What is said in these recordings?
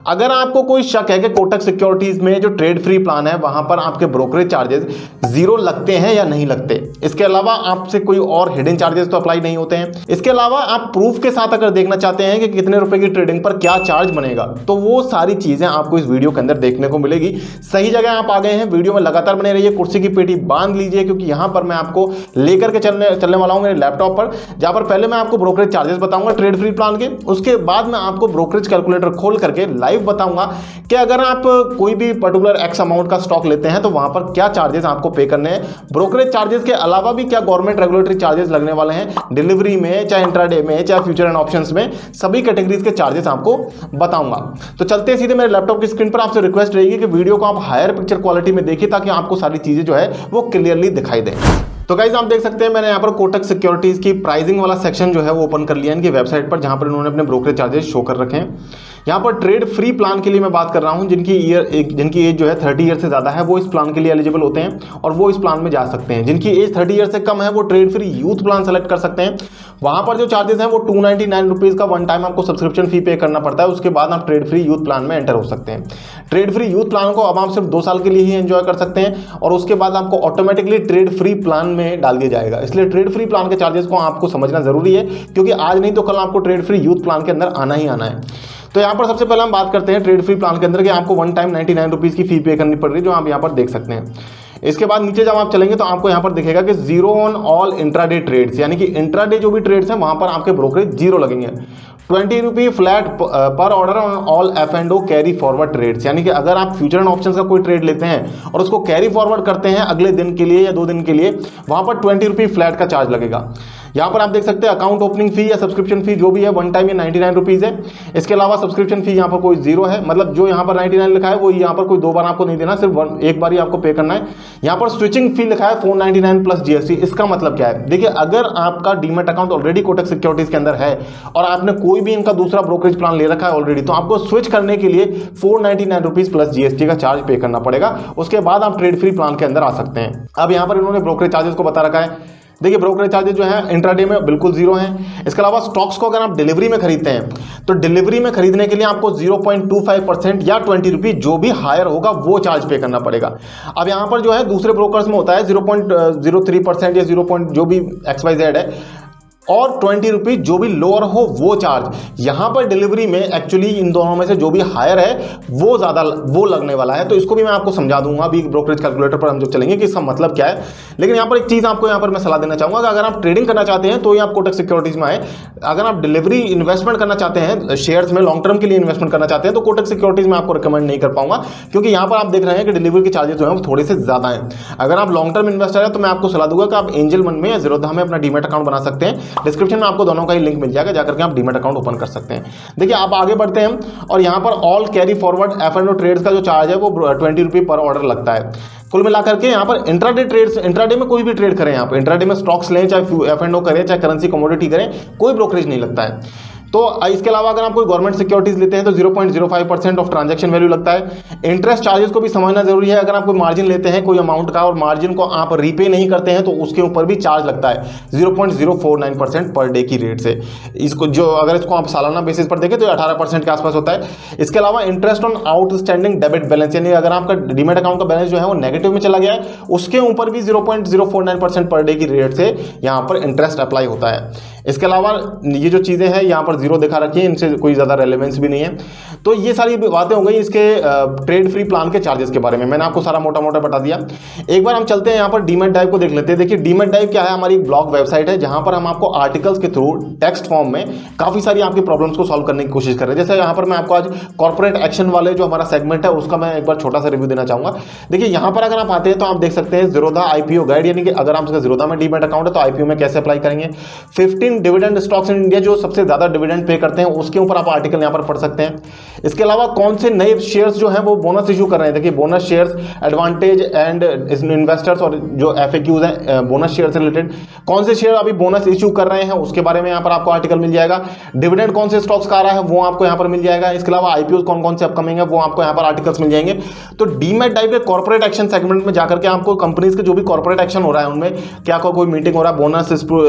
अगर आपको कोई शक है कि कोटक सिक्योरिटीज में जो ट्रेड फ्री प्लान है वहां पर आपके ब्रोकरेज चार्जेस जीरो लगते हैं या नहीं लगते, इसके अलावा आपसे कोई और हिडन चार्जेस तो अप्लाई नहीं होते हैं, इसके अलावा आप प्रूफ के साथ अगर देखना चाहते हैं कि कितने रुपए की ट्रेडिंग पर क्या चार्ज बनेगा, तो वो सारी चीजें आपको इस वीडियो के अंदर देखने को मिलेगी। सही जगह आप आ गए हैं, वीडियो में लगातार बने रहिए, कुर्सी की पेटी बांध लीजिए, क्योंकि यहां पर मैं आपको लेकर के चलने वाला हूं मेरे लैपटॉप पर, जहां पर पहले मैं आपको ब्रोकरेज चार्जेस बताऊंगा ट्रेड फ्री प्लान के, उसके बाद मैं आपको ब्रोकरेज कैलकुलेटर खोल करके लाइव बताऊंगा कि अगर आप कोई भी पर्टिकुलर एक्स अमाउंट का स्टॉक लेते हैं तो वहां पर क्या चार्जेस आपको पे करने हैं, ब्रोकरेज चार्जेस के अलावा भी क्या गवर्नमेंट रेगुलेटरी चार्जेस लगने वाले हैं डिलीवरी में, चाहे इंट्राडे में, चाहे फ्यूचर एंड ऑप्शंस में, सभी कैटेगरीज के चार्जेस आपको बताऊंगा। तो चलते सीधे मेरे लैपटॉप की स्क्रीन पर, आपसे रिक्वेस्ट रहेगी कि वीडियो को आप हायर पिक्चर क्वालिटी में देखिए ताकि आपको सारी चीजें जो है वो क्लियरली दिखाई दें। तो गाइस आप देख सकते हैं मैंने यहाँ पर कोटक सिक्योरिटीज की प्राइसिंग वाला सेक्शन जो है वो ओपन कर लिया है इनकी वेबसाइट पर, जहां पर इन्होंने अपने ब्रोकरेज चार्जेस शो कर रखे हैं। यहाँ पर ट्रेड फ्री प्लान के लिए मैं बात कर रहा हूँ, जिनकी एज जो है 30 ईयर से ज़्यादा है वो इस प्लान के लिए एलिजिबल होते हैं और वो इस प्लान में जा सकते हैं। जिनकी एज 30 ईयर से कम है वो trade free youth plan select कर सकते हैं। वहाँ पर जो चार्जेस हैं वो 299 रुपीज़ का वन टाइम आपको सब्सक्रिप्शन फी पे करना पड़ता है, उसके बाद आप ट्रेड फ्री यूथ प्लान में एंटर हो सकते हैं। ट्रेड फ्री यूथ प्लान को अब आप सिर्फ 2 साल के लिए ही एंजॉय कर सकते हैं और उसके बाद आपको ऑटोमेटिकली ट्रेड फ्री प्लान में डाल दिया जाएगा। इसलिए ट्रेड फ्री प्लान के चार्जेस को आपको समझना जरूरी है, क्योंकि आज नहीं तो कल आपको ट्रेड फ्री यूथ प्लान के अंदर आना ही आना है। तो यहाँ पर सबसे पहले हम बात करते हैं ट्रेड फ्री प्लान के अंदर कि आपको वन टाइम 99 रुपीज़ की फी पे करनी पड़ रही है, जो आप यहाँ पर देख सकते हैं। इसके बाद नीचे जब आप चलेंगे तो आपको यहाँ पर दिखेगा कि zero on all intraday trades, यानी कि इंट्राडे जो भी ट्रेड्स हैं वहाँ पर आपके ब्रोकरेज जीरो लगेंगे। 20 रुपये फ्लैट पर order on all F&O carry forward trades, यानी कि अगर आप फ्यूचर एंड ऑप्शंस का कोई ट्रेड लेते हैं और उसको कैरी फॉरवर्ड करते हैं अगले दिन के लिए या 2 दिन के लिए, वहाँ पर 20 रुपये फ्लैट का चार्ज लगेगा। यहाँ पर आप देख सकते हैं अकाउंट ओपनिंग फी या सब्सक्रिप्शन फी जो भी है वन टाइम ये 99 रुपीज़ है। इसके अलावा सब्सक्रिप्शन फी यहाँ पर कोई जीरो है, मतलब जो यहाँ पर 99 लिखा है वो यहाँ पर कोई 2 बार आपको नहीं देना, सिर्फ एक बार ही आपको पे करना है। यहाँ पर स्विचिंग फी लिखा है 499 प्लस GST। इसका मतलब क्या है, देखिए अगर आपका demat account already Kotak securities के अंदर है और आपने कोई भी इनका दूसरा ब्रोकरेज प्लान ले रखा है ऑलरेडी, तो आपको स्विच करने के लिए 499 रुपीज़ प्लस GST का चार्ज पे करना पड़ेगा। उसके बाद आप ट्रेड फ्री प्लान के अंदर आ सकते हैं। अब यहाँ पर इन्होंने ब्रोकरेज चार्जेस को बता रखा है। देखिए ब्रोकरेज चार्जेस जो है इंट्राडे में बिल्कुल जीरो हैं। इसके अलावा स्टॉक्स को अगर आप डिलीवरी में खरीदते हैं तो डिलीवरी में खरीदने के लिए आपको 0.25% या 20 रुपये जो भी हायर होगा वो चार्ज पे करना पड़ेगा। अब यहाँ पर जो है दूसरे ब्रोकर्स में होता है 0.03% या 0. जो भी XYZ है, और 20 रुपीज़ जो भी लोअर हो वो चार्ज। यहाँ पर डिलीवरी में एक्चुअली इन दोनों में से जो भी हायर है वो ज़्यादा वो लगने वाला है। तो इसको भी मैं आपको समझा दूंगा अभी ब्रोकरेज कैलकुलेटर पर हम जो चलेंगे कि इसका मतलब क्या है। लेकिन यहाँ पर एक चीज़ आपको यहाँ पर मैं सलाह देना चाहूँगा कि अगर आप ट्रेडिंग करना चाहते हैं तो ये आप कोटक सिक्योरिटीज़ में आए। अगर आप डिलीवरी इन्वेस्टमेंट करना चाहते हैं शेयर्स में, लॉन्ग टर्म के लिए इन्वेस्टमेंट करना चाहते हैं, तो कोटक सिक्योरिटीज़ में आपको रिकमेंड नहीं कर पाऊंगा, क्योंकि यहाँ पर आप देख रहे हैं कि डिलीवरी के चार्जेस जो है वो थोड़े से ज़्यादा हैं। अगर आप लॉन्ग टर्म इन्वेस्टर है तो मैं आपको सलाह दूंगा कि आप एंजल मन में या ज़ीरोधा में अपना डीमेट अकाउंट बना सकते हैं। डिस्क्रिप्शन में आपको दोनों का ही लिंक मिल जाएगा, जाकर के आप डीमेट अकाउंट ओपन कर सकते हैं। देखिए आप आगे बढ़ते हैं और यहाँ पर all carry forward F&O trades का जो चार्ज है वो 20 रुपये पर ऑर्डर लगता है। कुल मिलाकर के यहाँ पर इंट्राडे ट्रेड्स, इंट्राडे में कोई भी ट्रेड करें, यहाँ पर इंट्राडे में स्टॉक्स लें, चाहे F&O करें, चाहे करेंसी कमोडिटी करें, कोई ब्रोकरेज नहीं लगता है। तो इसके अलावा अगर आप कोई गवर्नमेंट सिक्योरिटीज लेते हैं तो 0.05% ऑफ ट्रांजैक्शन वैल्यू लगता है। इंटरेस्ट चार्जेस को भी समझना जरूरी है। अगर आप कोई मार्जिन लेते हैं कोई अमाउंट का और मार्जिन को आप रीपे नहीं करते हैं तो उसके ऊपर भी चार्ज लगता है 0.049% पर डे की रेट से। इसको जो अगर इसको आप सालाना बेसिस पर देखें तो 18% के आसपास होता है। इसके अलावा interest on outstanding debit balance, यानी अगर आपका डीमेट अकाउंट का बैलेंस जो है वो नेगेटिव में चला गया है उसके ऊपर भी 0.049% पर डे की रेट से यहाँ पर इंटरेस्ट अप्लाई होता है। इसके अलावा ये जो चीज़ें हैं यहाँ पर जीरो दिखा रखी है, इनसे कोई ज़्यादा रेलेवेंस भी नहीं है। तो ये सारी बातें हो गई इसके ट्रेड फ्री प्लान के चार्जेस के बारे में, मैंने आपको सारा मोटा मोटा बता दिया। एक बार हम चलते हैं यहाँ पर डीमेट डाइव को देख लेते हैं। देखिए डीमेट डाइव क्या है, हमारी एक ब्लॉग वेबसाइट है जहाँ पर हम आपको आर्टिकल्स के थ्रू टेक्स्ट फॉर्म में काफ़ी सारी आपकी प्रॉब्लम्स को सॉल्व करने की कोशिश कर रहे हैं। जैसे यहाँ पर मैं आपको आज कॉर्पोरेट एक्शन वाले जो हमारा सेगमेंट है उसका मैं एक बार छोटा सा रिव्यू देना चाहूँगा। देखिए यहाँ पर अगर आप आते हैं तो आप देख सकते हैं ज़ीरोधा IPO गाइड, यानी कि अगर आपका ज़ीरोधा में डीमेट अकाउंट है तो IPO में कैसे अप्लाई करेंगे। 15 डिविडेंड स्टॉक्स इन इंडिया जो सबसे ज़्यादा डिविडेंड पे करते हैं उसके ऊपर आप आर्टिकल यहाँ पर पढ़ सकते हैं। इसके अलावा कौन से नए शेयर्स जो हैं वो बोनस इशू कर रहे हैं। देखिए bonus shares, advantage and investors और जो FAQs हैं बोनस शेयर से रिलेटेड, कौन से शेयर अभी बोनस इशू कर रहे हैं उसके बारे में यहाँ पर आपको आर्टिकल मिल जाएगा। डिविडेंड कौन से स्टॉक्स का आ रहा है वो आपको यहाँ पर मिल जाएगा। इसके अलावा IPOs कौन कौन से अपकमिंग है वो आपको यहाँ पर आर्टिकल्स मिल जाएंगे। तो डीमेट डाइव के कॉर्पोरेट एक्शन सेगमेंट में जाकर के आपको कंपनीज के जो भी कॉर्पोरेट एक्शन हो रहा है उनमें क्या कोई मीटिंग हो रहा है, बोनस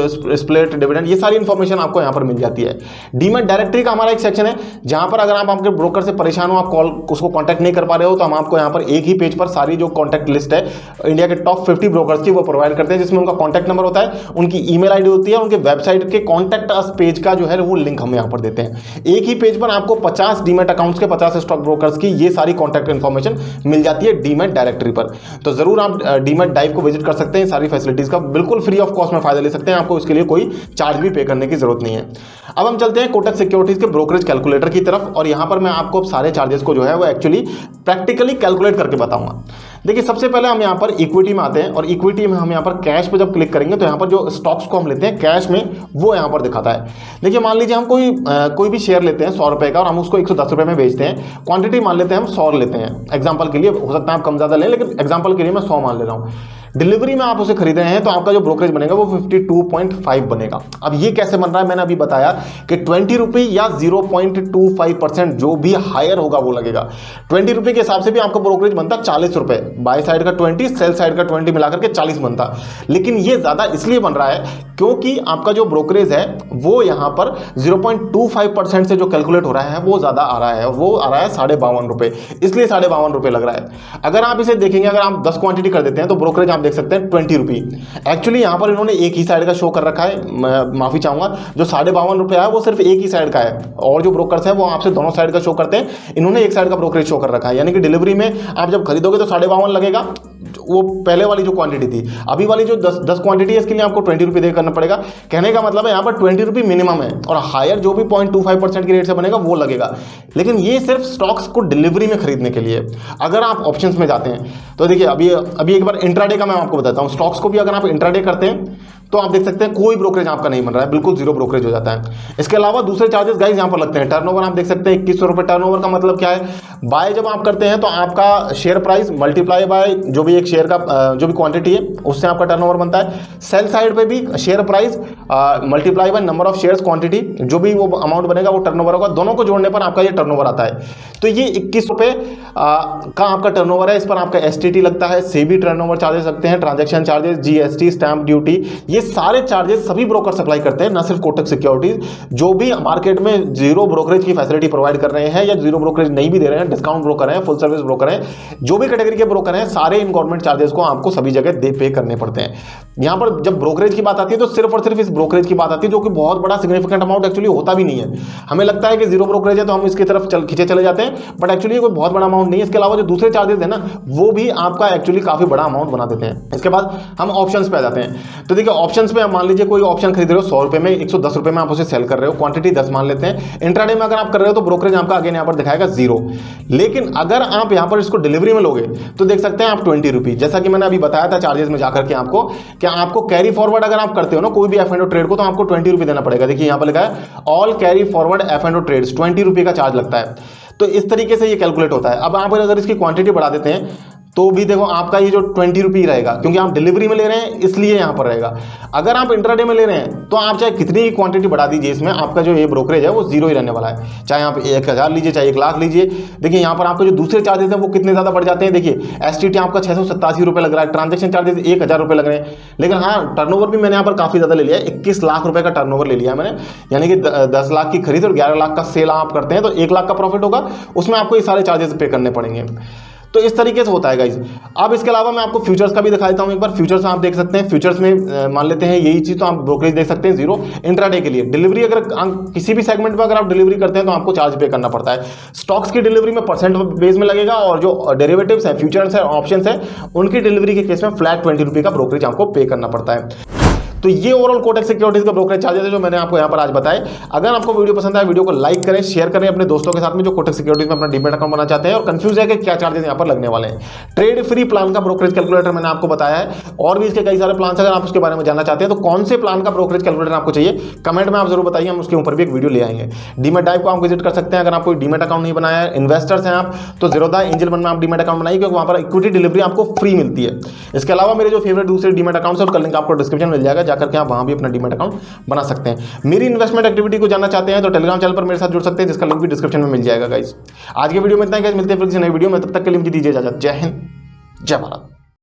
स्प्लिट, डिविडेंड, ये सारी इंफॉर्मेशन आपको यहाँ पर मिल जाती है। डीमैट डायरेक्टरी का हमारा एक सेक्शन है जहां पर अगर आप आपके ब्रोकर से परेशान हो, आप उसको कांटेक्ट नहीं कर पा रहे हो, तो हम आपको यहां पर एक ही पेज पर सारी जो कांटेक्ट लिस्ट है इंडिया के टॉप 50 ब्रोकर्स की वो प्रोवाइड करते हैं, जिसमें उनका कांटेक्ट नंबर होता है, उनकी ईमेल आईडी होती है, उनके वेबसाइट के कांटेक्ट अस पेज का जो है वो लिंक हम यहां पर देते हैं। एक ही पेज पर आपको 50 डीमैट अकाउंट्स के 50 स्टॉक ब्रोकर्स की ये सारी कांटेक्ट इंफॉर्मेशन मिल जाती है डीमैट डायरेक्टरी पर। तो जरूर आप डीमैट डाइव को विजिट कर सकते हैं, सारी फैसिलिटीज का बिल्कुल फ्री ऑफ कॉस्ट में फायदा ले सकते हैं, आपको इसके लिए कोई चार्ज भी पे करने की जरूरत नहीं है। अब हम चलते हैं कोटक सिक्योरिटीज के ब्रोकरेज कैलकुलेटर की तरफ, और यहां पर मैं आपको सारे चार्जेस को जो है वो एक्चुअली प्रैक्टिकली कैलकुलेट करके बताऊंगा। देखिए सबसे पहले हम यहां पर इक्विटी में आते हैं, और इक्विटी में हम यहां पर कैश पे जब क्लिक करेंगे तो यहां पर जो स्टॉक्स को हम लेते हैं कैश में वो यहां पर दिखाता है। देखिए मान लीजिए हम कोई भी शेयर लेते हैं 100 रुपए का और हम उसको 110 रुपए में बेचते हैं, क्वांटिटी मान लेते हैं हम 100 लेते हैं एग्जांपल के लिए, हो सकता है आप कम ज्यादा लें लेकिन एग्जांपल के लिए मैं 100 मान ले रहा हूं। डिलीवरी में आप उसे खरीद रहे हैं तो आपका जो ब्रोकरेज बनेगा वो 52.5 बनेगा। अब ये कैसे बन रहा है, मैंने अभी बताया कि 20 रुपये या 0.25% जो भी हायर होगा वो लगेगा। 20 रुपये के हिसाब से भी आपका ब्रोकरेज बनता 40 रुपये, बाय साइड का 20, सेल साइड का 20 मिलाकर के 40 बनता। लेकिन ये ज्यादा इसलिए बन रहा है क्योंकि आपका जो ब्रोकरेज है वो यहां पर 0.25% से जो कैलकुलेट हो रहा है वो ज्यादा आ रहा है, वो आ रहा है 52.5 रुपये, इसलिए 52.5 रुपये लग रहा है। अगर आप इसे देखेंगे, अगर आप 10 क्वांटिटी कर देते हैं तो ब्रोकरेज आप देख सकते हैं 20 रुपये। एक्चुअली यहां पर इन्होंने एक ही साइड का शो कर रखा है, माफी चाहूंगा, जो 52.5 रुपये है वो सिर्फ एक ही साइड का है, और जो ब्रोकर्स है वो आपसे दोनों साइड का शो करते हैं, इन्होंने एक साइड का ब्रोकरेज शो कर रखा है। यानी कि डिलीवरी में आप जब खरीदोगे तो 52.5 लगेगा, वो पहले वाली जो क्वांटिटी थी। अभी वाली जो 10 क्वांटिटी है इसके लिए आपको 20 रुपये करना पड़ेगा। कहने का मतलब है यहाँ पर 20 रुपये मिनिमम है, और हायर जो भी 0.25% की रेट से बनेगा वो लगेगा। लेकिन ये सिर्फ स्टॉक्स को डिलीवरी में खरीदने के लिए। अगर आप ऑप्शंस में जाते हैं तो देखिए अभी एक बार इंट्राडे का मैं आपको बताता हूँ। स्टॉक्स को भी अगर आप इंट्राडे करते हैं तो आप देख सकते हैं कोई ब्रोकरेज आपका नहीं बन रहा है, बिल्कुल जीरो ब्रोकरेज हो जाता है। इसके अलावा दूसरे चार्जेस गाइस यहाँ पर लगते हैं। टर्नओवर आप देख सकते हैं 2100 रुपये। टर्नओवर का मतलब क्या है, बाय जब आप करते हैं तो आपका शेयर प्राइस मल्टीप्लाई बाय जो भी एक शेयर का जो भी क्वांटिटी है उससे आपका टर्नओवर बनता है। सेल साइड पे भी share price multiply by number of shares quantity, जो भी वो अमाउंट बनेगा वो टर्नओवर होगा। दोनों को जोड़ने पर आपका ये टर्नओवर आता है। तो ये 21 रुपये का आपका टर्नओवर है। इस पर आपका एसटीटी लगता है, सेबी टर्नओवर चार्जेस लगते हैं, transaction charges, GST, stamp duty, ये सारे चार्जेस सभी ब्रोकर सप्लाई करते हैं, ना सिर्फ कोटक सिक्योरिटीज। जो भी मार्केट में जीरो ब्रोकरेज की फैसिलिटी प्रोवाइड कर रहे हैं या जीरो ब्रोकरेज नहीं भी दे रहे हैं, डिस्काउंट ब्रोकर हैं, फुल सर्विस ब्रोकर हैं, जो भी कैटेगरी के ब्रोकर हैं, सारे इन गवर्नमेंट चार्जेस को आपको सभी जगह पे करने पड़ते हैं। यहां पर जब ब्रोकरेज की बात आती है तो सिर्फ और सिर्फ इस ब्रोकरेज की बात आती है, जो कि बहुत बड़ा सिग्निफिकेंट अमाउंट एक्चुअली होता भी नहीं है। हमें लगता है कि जीरो ब्रोकरेज है तो हम इसकी तरफ खींचे चले जाते हैं, बट एक्चुअली कोई बहुत बड़ा अमाउंट नहीं है। इसके अलावा जो दूसरे चार्जेस है ना वो भी आपका एक्चुअली काफी बड़ा अमाउंट बना देते हैं। इसके बाद हम ऑप्शंस पे आ जाते हैं। तो देखिए ऑप्शंस पे मान लीजिए कोई ऑप्शन खरीद रहे हो 100 रुपए में, 110 रुपए में आप उसे सेल कर रहे हो, क्वांटिटी 10 मान लेते हैं। इंट्राडे में अगर आप कर रहे हो तो ब्रोकरेज आपका अगेन यहाँ पर दिखाएगा 0। लेकिन अगर आप यहाँ पर इसको डिलीवरी में लोगे तो देख सकते हैं आप 20 रुपये। जैसा कि मैंने अभी बताया था चार्जेस में जाकर के आपको, क्या आपको कैरी फॉरवर्ड अगर आप करते हो ना कोई भी एफ एंड ओ ट्रेड को, तो आपको 20 रुपये देना पड़ेगा। देखिए यहाँ पर लिखा है all carry forward F and O trades, 20 रुपये का चार्ज लगता है। तो इस तरीके से ये कैलकुलेट होता है। अब आप अगर इसकी क्वांटिटी बढ़ा देते हैं तो भी देखो आपका ये जो 20 रुपये रहेगा, क्योंकि आप डिलीवरी में ले रहे हैं इसलिए यहां पर रहेगा। अगर आप इंट्राडे में ले रहे हैं तो आप चाहे कितनी क्वांटिटी बढ़ा दीजिए, इसमें आपका जो ये ब्रोकरेज है वो 0 ही रहने वाला है। चाहे आप 1000 लीजिए, चाहे 1 लाख लीजिए। देखिए यहाँ पर आपको जो दूसरे चार्जेस हैं वो कितने ज्यादा बढ़ जाते हैं। देखिए एसटीटी आपका 687 रुपये लग रहा है, ट्रांजेक्शन चार्जेस 1000 रुपये लग रहे हैं। लेकिन हाँ टर्नओवर भी मैंने यहाँ पर काफी ज्यादा ले लिया है, 21 लाख रुपए का टर्नओवर ले लिया मैंने। यानी कि 10 लाख की खरीद और 11 लाख का सेल आप करते हैं तो 1 लाख का प्रॉफिट होगा, उसमें आपको ये सारे चार्जेस पे करने पड़ेंगे। तो इस तरीके से होता है गाइज। अब इसके अलावा मैं आपको फ्यूचर्स का भी दिखा देता हूं एक बार। फ्यूचर्स में आप देख सकते हैं, फ्यूचर्स में मान लेते हैं यही चीज, तो आप ब्रोकरेज देख सकते हैं 0। इंट्राडे के लिए डिलीवरी, अगर किसी भी सेगमेंट में अगर आप डिलीवरी करते हैं तो आपको चार्ज पे करना पड़ता है। स्टॉक्स की डिलीवरी में परसेंट बेस में लगेगा, और जो डेरिवेटिव्स है, फ्यूचर्स है, ऑप्शंस है, उनकी डिलीवरी के केस में फ्लैट 20 रुपये का ब्रोकरेज आपको पे करना पड़ता है। तो ये ओवरऑल कोटक सिक्योरिटीज का ब्रोकरेज चार्जेस है जो मैंने आपको यहाँ पर आज बताए। अगर आपको वीडियो पसंद आए, वीडियो को लाइक करें, शेयर करें अपने दोस्तों के साथ में जो कोटक सिक्योरिटीज में अपना डीमैट अकाउंट बनाना चाहते हैं और कंफ्यूज है कि क्या चार्जेस यहाँ पर लगने वाले हैं। ट्रेड फ्री प्लान का ब्रोकरेज कैलकुलेटर मैंने आपको बताया है, और भी इसके कई सारे प्लान, अगर आप उसके बारे में जानना चाहते हैं तो कौन से प्लान का ब्रोकरेज कैलकुलेटर आपको चाहिए कमेंट में आप जरूर बताइए, हम उसके ऊपर भी एक वीडियो ले आएंगे। डीमैट डाइव को आप विजिट कर सकते हैं। अगर आपको डीमैट अकाउंट नहीं बनाया है, इन्वेस्टर्स हैं आप, तो ज़ीरोधा एंजल वन में आप डीमैट अकाउंट बनाइए, क्योंकि वहाँ पर इक्विटी डिलीवरी आपको फ्री मिलती है। इसके अलावा मेरे जो फेवरेट दूसरे डीमैट अकाउंट्स है उसका लिंक आपको डिस्क्रिप्शन में मिल जाएगा, जाकर के आप वहाँ भी अपना डीमैट अकाउंट बना सकते हैं। मेरी इन्वेस्टमेंट एक्टिविटी को जानना चाहते हैं तो टेलीग्राम चैनल पर मेरे साथ जुड़ सकते हैं, जिसका लिंक भी डिस्क्रिप्शन में मिल जाएगा गाइस। आज के वीडियो में इतना ही गाइस, मिलते हैं फिर किसी नई वीडियो में, तब तक के लिए मुझे दीजिए इजाजत। जय हिंद, जय भारत।